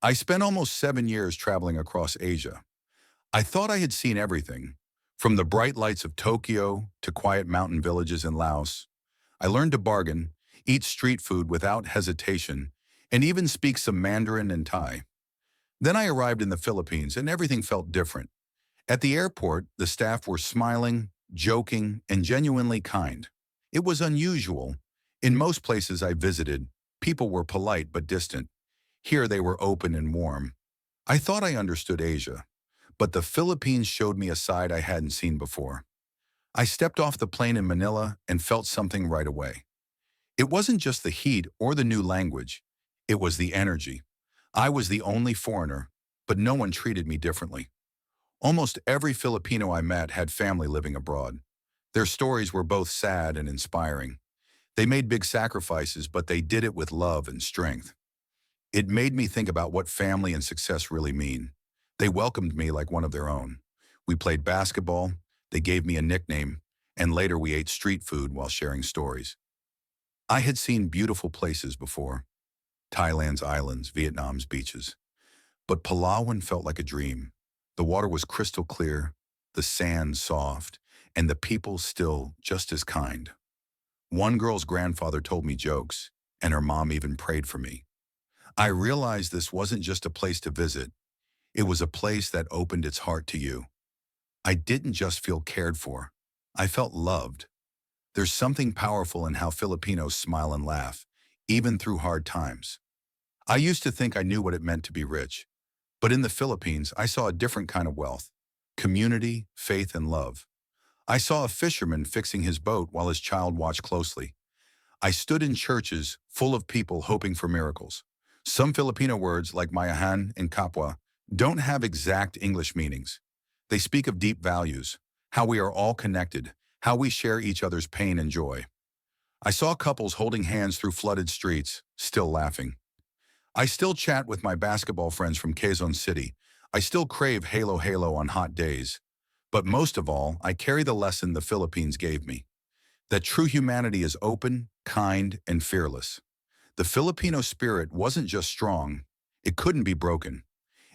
I spent almost 7 years traveling across Asia. I thought I had seen everything, from the bright lights of Tokyo to quiet mountain villages in Laos. I learned to bargain, eat street food without hesitation, and even speak some Mandarin and Thai. Then I arrived in the Philippines and everything felt different. At the airport, the staff were smiling, joking, and genuinely kind. It was unusual. In most places I visited, people were polite but distant. Here they were open and warm. I thought I understood Asia, but the Philippines showed me a side I hadn't seen before. I stepped off the plane in Manila and felt something right away. It wasn't just the heat or the new language. It was the energy. I was the only foreigner, but no one treated me differently. Almost every Filipino I met had family living abroad. Their stories were both sad and inspiring. They made big sacrifices, but they did it with love and strength. It made me think about what family and success really mean. They welcomed me like one of their own. We played basketball, they gave me a nickname, and later we ate street food while sharing stories. I had seen beautiful places before, Thailand's islands, Vietnam's beaches. But Palawan felt like a dream. The water was crystal clear, the sand soft, and the people still just as kind. One girl's grandfather told me jokes, and her mom even prayed for me. I realized this wasn't just a place to visit. It was a place that opened its heart to you. I didn't just feel cared for. I felt loved. There's something powerful in how Filipinos smile and laugh, even through hard times. I used to think I knew what it meant to be rich. But in the Philippines, I saw a different kind of wealth. Community, faith, and love. I saw a fisherman fixing his boat while his child watched closely. I stood in churches full of people hoping for miracles. Some Filipino words, like mayahan and kapwa, don't have exact English meanings. They speak of deep values, how we are all connected, how we share each other's pain and joy. I saw couples holding hands through flooded streets, still laughing. I still chat with my basketball friends from Quezon City. I still crave Halo Halo on hot days. But most of all, I carry the lesson the Philippines gave me, that true humanity is open, kind, and fearless. The Filipino spirit wasn't just strong, it couldn't be broken.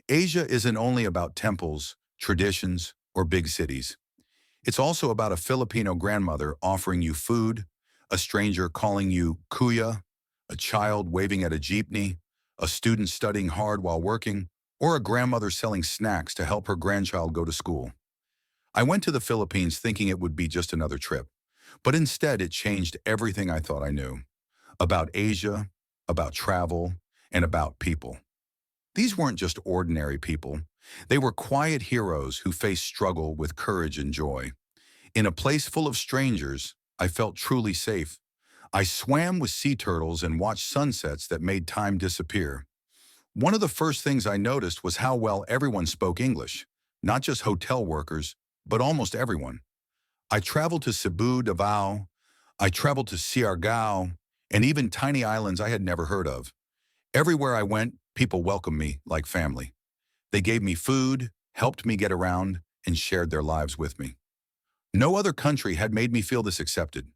Asia isn't only about temples, traditions, or big cities. It's also about a Filipino grandmother offering you food, a stranger calling you kuya, a child waving at a jeepney, a student studying hard while working, or a grandmother selling snacks to help her grandchild go to school. I went to the Philippines thinking it would be just another trip, but instead it changed everything I thought I knew about Asia, about travel, and about people. These weren't just ordinary people. They were quiet heroes who faced struggle with courage and joy. In a place full of strangers, I felt truly safe. I swam with sea turtles and watched sunsets that made time disappear. One of the first things I noticed was how well everyone spoke English, not just hotel workers, but almost everyone. I traveled to Cebu, Davao, I traveled to Siargao, and even tiny islands I had never heard of. Everywhere I went, people welcomed me like family. They gave me food, helped me get around, and shared their lives with me. No other country had made me feel this accepted.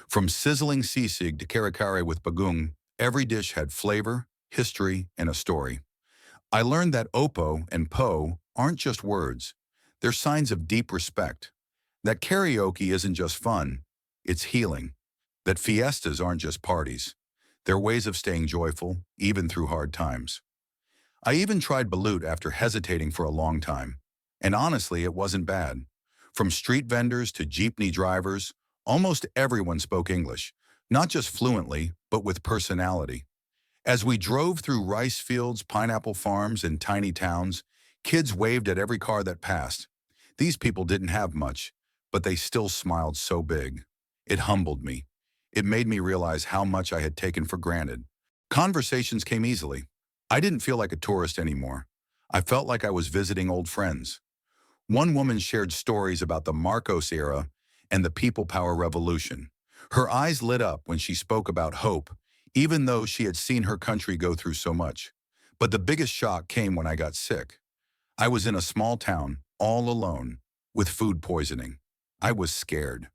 From sizzling sisig to kare-kare with bagoong, every dish had flavor, history, and a story. I learned that opo and po aren't just words. They're signs of deep respect. That karaoke isn't just fun, it's healing. That fiestas aren't just parties. They're ways of staying joyful, even through hard times. I even tried balut after hesitating for a long time. And honestly, it wasn't bad. From street vendors to jeepney drivers, almost everyone spoke English, not just fluently, but with personality. As we drove through rice fields, pineapple farms, and tiny towns, kids waved at every car that passed. These people didn't have much, but they still smiled so big. It humbled me. It made me realize how much I had taken for granted. Conversations came easily. I didn't feel like a tourist anymore. I felt like I was visiting old friends. One woman shared stories about the Marcos era and the People Power Revolution. Her eyes lit up when she spoke about hope, even though she had seen her country go through so much. But the biggest shock came when I got sick. I was in a small town, all alone, with food poisoning. I was scared.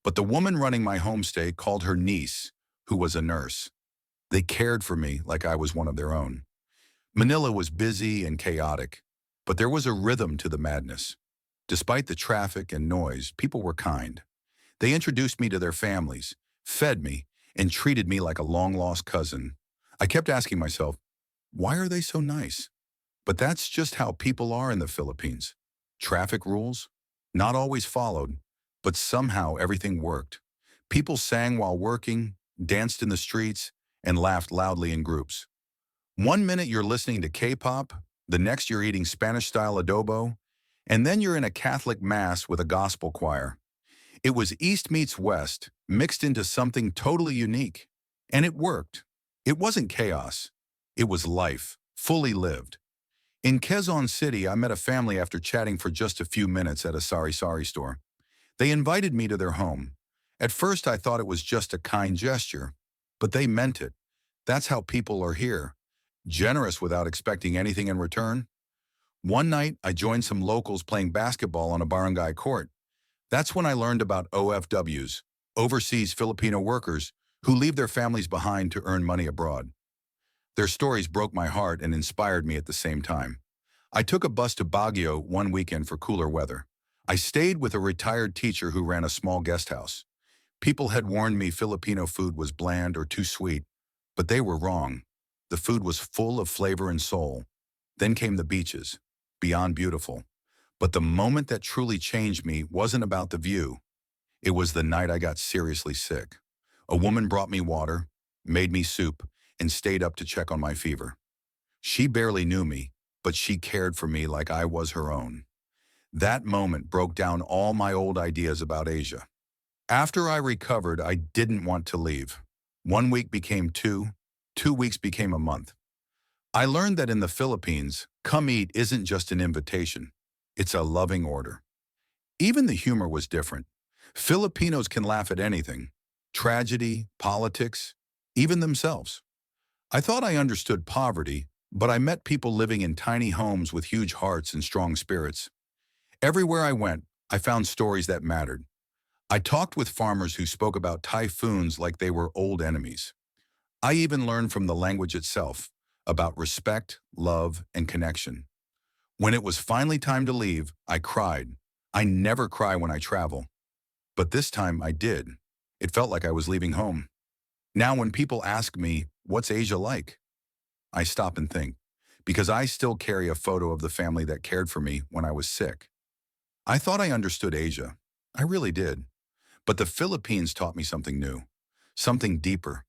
But the woman running my homestay called her niece, who was a nurse. They cared for me like I was one of their own. Manila was busy and chaotic, but there was a rhythm to the madness. Despite the traffic and noise, people were kind. They introduced me to their families, fed me, and treated me like a long-lost cousin. I kept asking myself, why are they so nice? But that's just how people are in the Philippines. Traffic rules? Not always followed, but somehow everything worked. People sang while working, danced in the streets, and laughed loudly in groups. One minute you're listening to K-pop, the next you're eating Spanish-style adobo, and then you're in a Catholic mass with a gospel choir. It was East meets West, mixed into something totally unique. And it worked. It wasn't chaos. It was life, fully lived. In Quezon City, I met a family after chatting for just a few minutes at a sari-sari store. They invited me to their home. At first, I thought it was just a kind gesture, but they meant it. That's how people are here. Generous without expecting anything in return. One night, I joined some locals playing basketball on a barangay court. That's when I learned about OFWs, overseas Filipino workers, who leave their families behind to earn money abroad. Their stories broke my heart and inspired me at the same time. I took a bus to Baguio one weekend for cooler weather. I stayed with a retired teacher who ran a small guest house. People had warned me Filipino food was bland or too sweet, but they were wrong. The food was full of flavor and soul. Then came the beaches, beyond beautiful. But the moment that truly changed me wasn't about the view. It was the night I got seriously sick. A woman brought me water, made me soup, and stayed up to check on my fever. She barely knew me, but she cared for me like I was her own. That moment broke down all my old ideas about Asia. After I recovered, I didn't want to leave. 1 week became 2 weeks became a month. I learned that in the Philippines, come eat isn't just an invitation. It's a loving order. Even the humor was different. Filipinos can laugh at anything. Tragedy, politics, even themselves. I thought I understood poverty, but I met people living in tiny homes with huge hearts and strong spirits. Everywhere I went, I found stories that mattered. I talked with farmers who spoke about typhoons like they were old enemies. I even learned from the language itself about respect, love, and connection. When it was finally time to leave, I cried. I never cry when I travel. But this time I did. It felt like I was leaving home. Now when people ask me, what's Asia like? I stop and think, because I still carry a photo of the family that cared for me when I was sick. I thought I understood Asia. I really did. But the Philippines taught me something new, something deeper.